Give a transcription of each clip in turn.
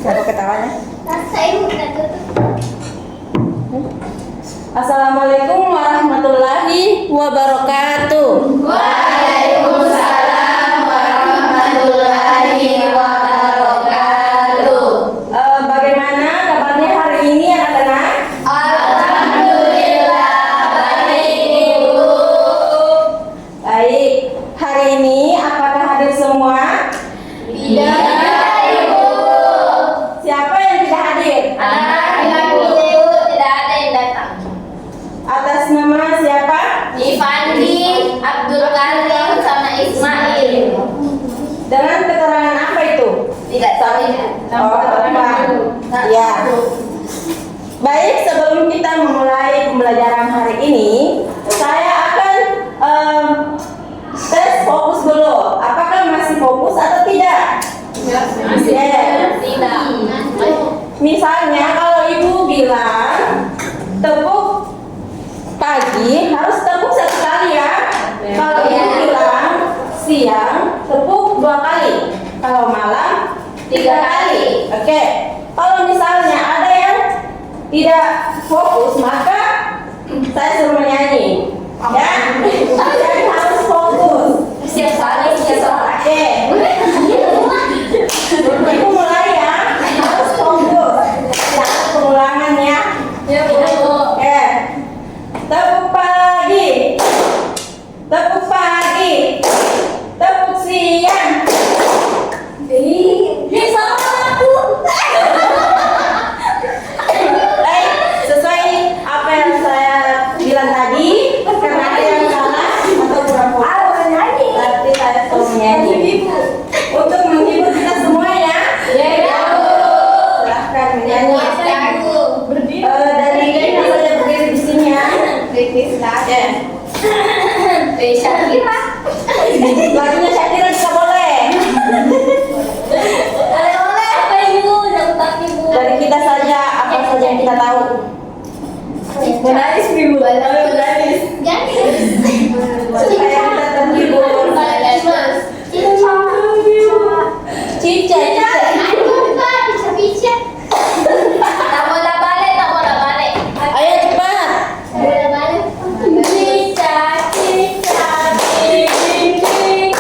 Aku ketawanya. Assalamualaikum warahmatullahi wabarakatuh. Waalaikumsalam warahmatullahi wabarakatuh. Bagaimana kabarnya hari ini anak-anak? Alhamdulillah baik Ibu. Baik. Hari ini apakah hadir semua? Iya Ibu. Siapa yang tidak hadir? Anak Ibu tidak ada yang datang. Atas nama siapa? Ivandi, Abdul Karim, sama Ismail. Dengan keterangan apa itu? Tidak tahu ya. Oh, apa? Ya. Baik, sebelum kita memulai pembelajaran hari ini, saya akan tes fokus dulu. Apakah masih fokus atau tidak? Masih Ya. tidak. Misalnya kalau ibu bilang tepuk pagi harus tepuk satu kali ya. Kalau ibu bilang siang tepuk 2 kali. Kalau malam 3 kali. Oke. Kalau misalnya ada yang tidak fokus maka saya suruh menyanyi. Ya. Jadi harus fokus. Siap sekali, siap sekali. Oke. Ibu mulai ya. Harus fokus. Ya, pengulangan ya. Ya Bu. Oke. Tepuk pagi. Tepuk pagi. Tepuk siang. Bisa aku. Baik, sesuai apa yang saya bilang tadi, karena ada yang salah atau kurang fokus, berarti saya suruh menyanyi. Untuk menghibur kita semua ya. Ya Bu. Silahkan menyanyi. Berdiri. Dari kita saja berdiri di sini ya. Ya. Syakira. Lagunya Syakira juga boleh. Oleh apa Ibu? Dapat Ibu. Dari kita saja apa saja yang kita tahu. Menaris Ibu. Menaris. Supaya kita terhibur. Cica, cica. Tak boleh balik, tak boleh balik. Ayo cepat. Boleh balik. Cica, cica, ding, ding,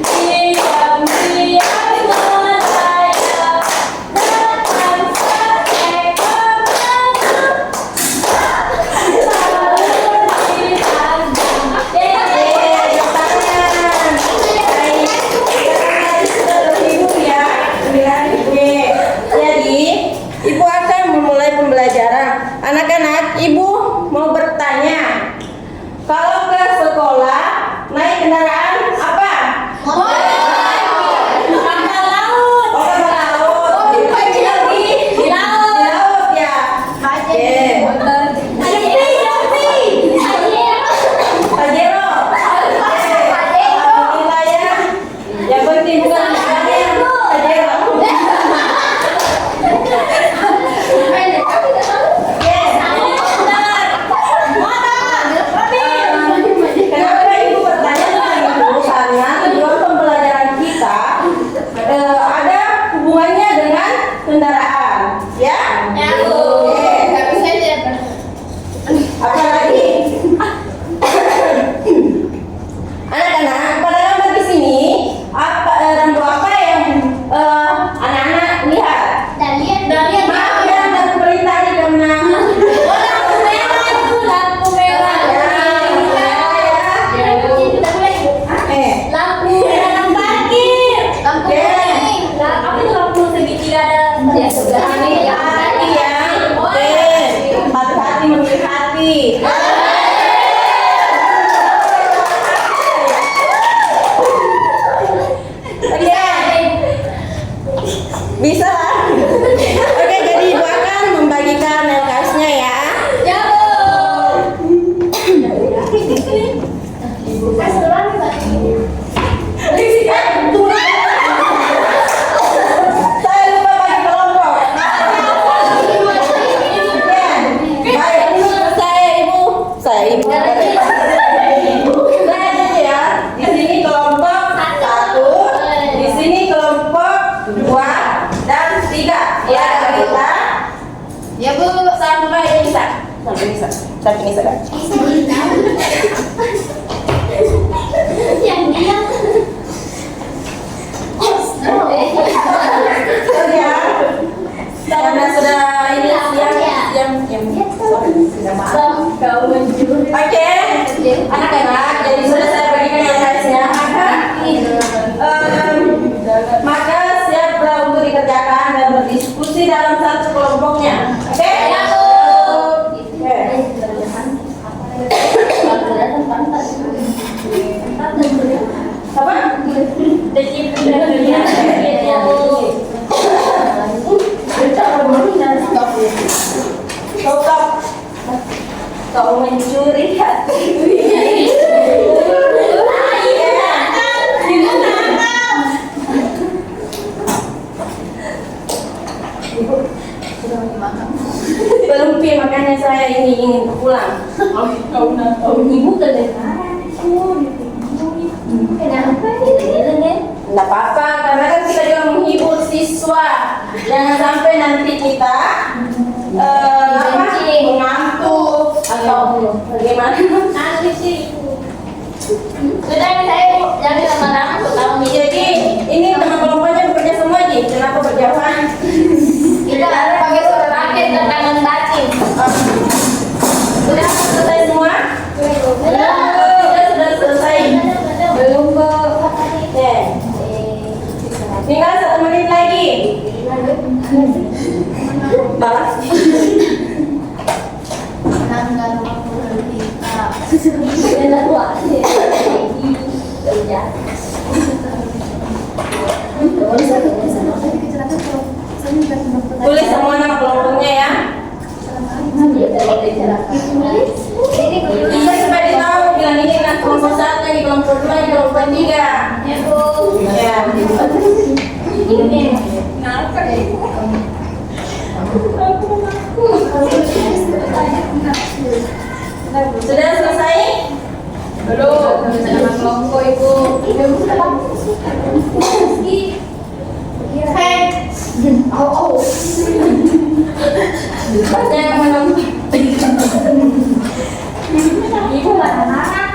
diam, diam, merayap, datang seekor burung, selalu di tangan. Tepuk tangan. Baik. Sekarang tadi sudah terhibur ya. Oke. Jadi, ibu akan memulai pembelajaran. Anak-anak, ibu mau bertanya. Kalau ke sekolah naik kendaraan apa? Oh, kapal laut. Di laut ya. Oke. Pajero. Alhamdulillah ya. Yang penting bukan misalnya Pajero. Kenapa ibu bertanya tentang itu? Karena tujuan pembelajaran kita ada hubungannya dengan kendaraan, ya? Oke. Apa lagi? Anak-anak, pada gambar di sini rambu apa yang anak-anak lihat? Maaf ya, lampu perintah ini karena Lampu parkir. Apa itu lampu segitiga ada ya sebelah ini ya. hati ya. Oke, hati-hati memilih hati. Oke, bisa. Oke, jadi ibu akan membagikan LKS-nya ya. Ya Bu. Saya lupa bagi kelompok. Oke, baik. Saya ibu. Saya ya. Di sini kelompok 1, di sini kelompok 2, dan Saat ini sadar. Yang dia. Ya. Karena sudah ini Kau mencuri. Oke, anak-anak, jadi sudah saya bagikan yang hasilnya. Maka siaplah untuk dikerjakan dan berdiskusi dalam satu kelompoknya. Oke? Apa? Kau mencuri hati. Belum pi, makanya saya ingin pulang. Ibu kedengaran. Kenapa dia? Nggak apa-apa, karena kan kita juga menghibur siswa. Jangan sampai nanti kita mengantuk atau bagaimana. Nanti sih. Sudah saya jangan lama-lama tahu nih. Jadi ini teman kelompoknya bekerja semua aja. Kenapa berjauhan? Kita pakai surat rakyat dan tangan bacing. Sudah selesai semua? Sudah selesai. Belum kok. Oke. Tinggal 1 menit lagi. Balas. Tulis semua nama kelompoknya ya. Bisa supaya ditahu bilang ini kan kelompok 1, ini kelompok 2, ini kelompok 3. Ya Bu. Ya. Ini. Sudah selesai? Belum. Nama kelompok Ibu. Baca yang menang. Ibu marah-marah.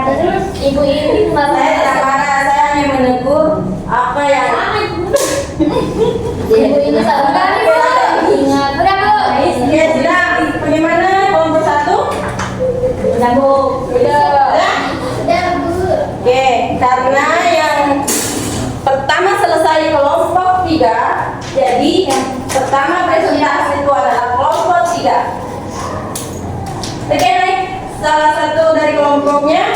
Terus ibu ini Saya tidak marah, saya hanya menegur apa yang ibu ini sabar. Ingat berapa? Oke, sudah. Bagaimana kelompok 1? Sudah Bu. Sudah. Sudah Bu. Oke, karena yang pertama selesai kelompok 3, jadi yang pertama presentasi itu adalah kelompok 3. Oke, naik salah satu dari kelompoknya.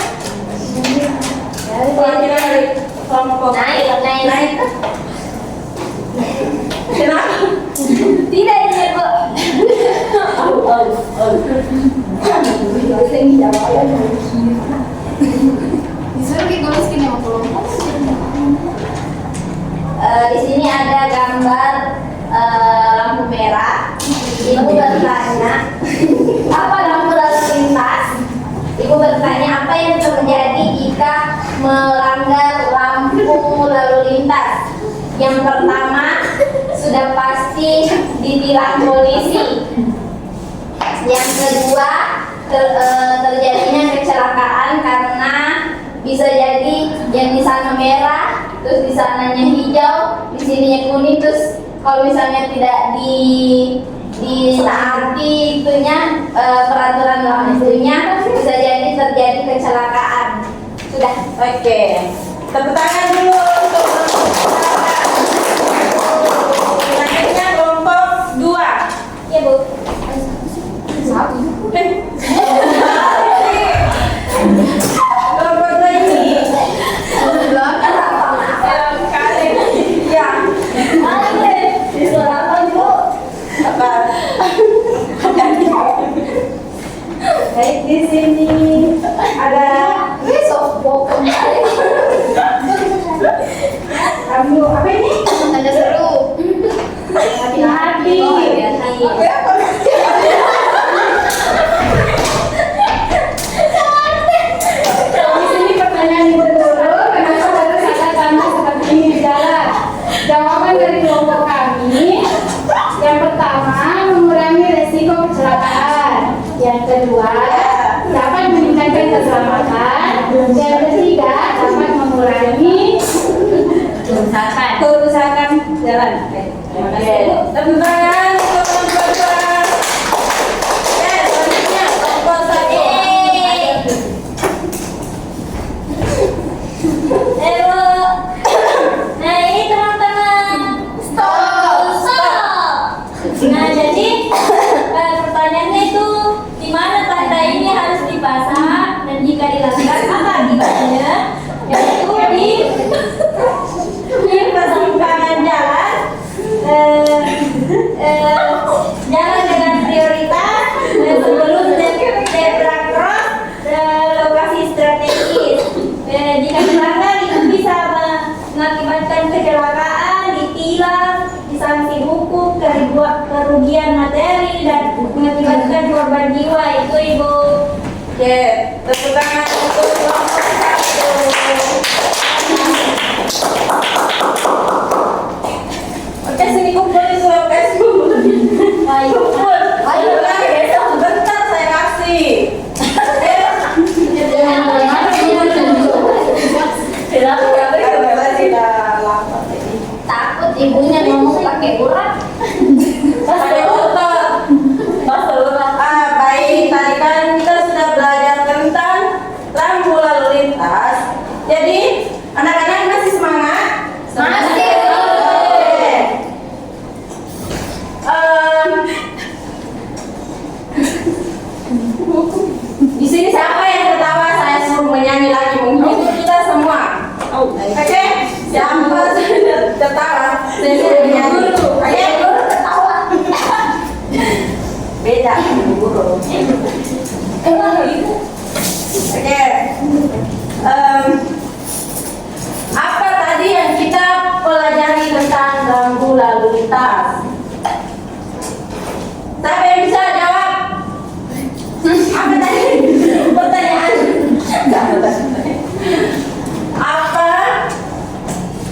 Selanjutnya dari kelompok Naik. Kenapa? Tidak ini Bu. Disuruh dituliskin nama kelompok. Di sini ada gambar lampu merah. Ibu bertanya, apa lampu lalu lintas? Ibu bertanya apa yang terjadi jika melanggar lampu lalu lintas? Yang pertama, sudah pasti ditilang polisi. Yang kedua, terjadinya kecelakaan karena bisa jadi yang di sana merah, terus di sananya hijau, di sininya kuning, terus kalau misalnya tidak ditaati itunya peraturan lampunya, bisa jadi terjadi kecelakaan. Sudah. Oke. Tepuk tangan dulu untuk selanjutnya kelompok 2. Ya Bu. Kelompok 2 ini ya. Disuruh apa Bu? Apa? Baik, di sini ada Besok pokoknya. tidak dapat mengurangi kerusakan jalan. Terima kasih. Tepuk tangan untuk orang tua. Selanjutnya kelompok 1. Halo. Nah ini teman-teman. Stop. Nah jadi pertanyaannya itu di mana tanda ini harus dipasang dan jika dilakukan apa akibatnya? Yaitu di persimpangan jalan, jalan dengan prioritas sebelum zebra cross, lokasi strategis. Jika dilanggar itu bisa mengakibatkan kecelakaan, ditilang, disanksi hukum, kerugian materi dan mengakibatkan korban jiwa. Itu Ibu. Oke, tepuk tangan untuk kelompok 1. Oke, sini kumpulin semua Facebook. Kumpul. Ayo lah, sebentar saya kasih. Takut ibunya ngomong pakai urat. Pakai motor. Baik, tadi kan kita sudah belajar tentang rambu lalu lintas. Jadi, anak-anak masih semangat? Masih. Oke. Di sini siapa yang ketawa? Saya suruh menyanyi lagi, menghibur kita semua. Oke, siapa sudah tertawa? Saya suruh menyanyi. Oke, guru tertawa. Beda, guru. Oke. Apa tadi yang kita pelajari tentang rambu lalu lintas? Siapa yang bisa jawab? Apa tadi? Pertanyaan. Apa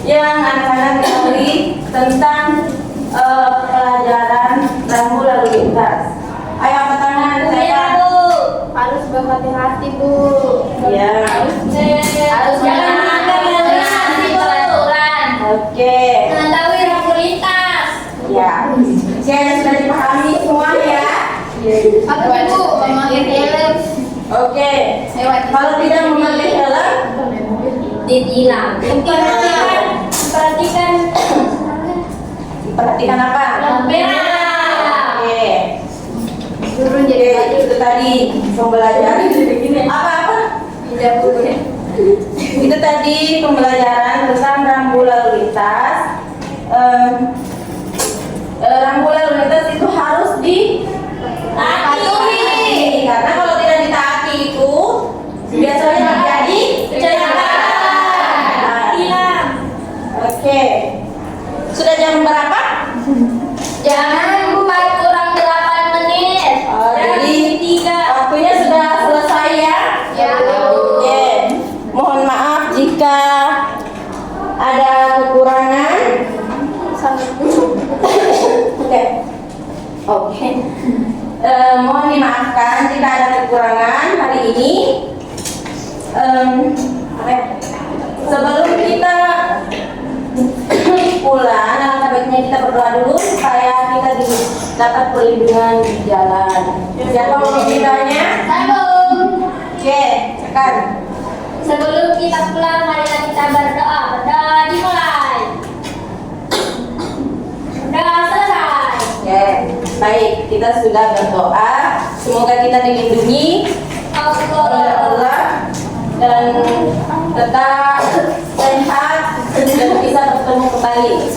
yang anak-anak ketahui tentang pelajaran rambu lalu lintas? Ayo angkat tangan. Harus berhati-hati, Bu. Ya. Harus jangan melanggar peraturan. Oke. Mengetahui rambu lintas. Ya. Saya sudah dipahami semua ya. Apa Bu? Memakai helm. Oke. Kalau tidak memakai helm, Ditilang. perhatikan apa? Lampu merah. Oke. Turun Oke, itu tadi pembelajaran. Apa? Itu tadi pembelajaran tentang rambu lalu lintas. Rambu lalu lintas itu harus ditaati, karena kalau tidak ditaati itu biasanya terjadi kecelakaan. Oke. Sudah jam berapa? Jam 4 kurang 8 menit. Jadi waktunya sudah selesai ya. Ya. Oke. Mohon maaf jika ada kekurangan. Oke. Mohon dimaafkan jika ada kekurangan hari ini. Sebelum kita pulang, alangkah baiknya kita berdoa dulu supaya kita dapat perlindungan di jalan. Siapa mau memintanya? Oke, tekan. Sebelum kita pulang, marilah kita berdoa. Berdoa dimulai. Berdoa selesai. Oke, baik. Kita sudah berdoa. Semoga kita dilindungi oleh Allah dan tetap sehat dan bisa bertemu kembali.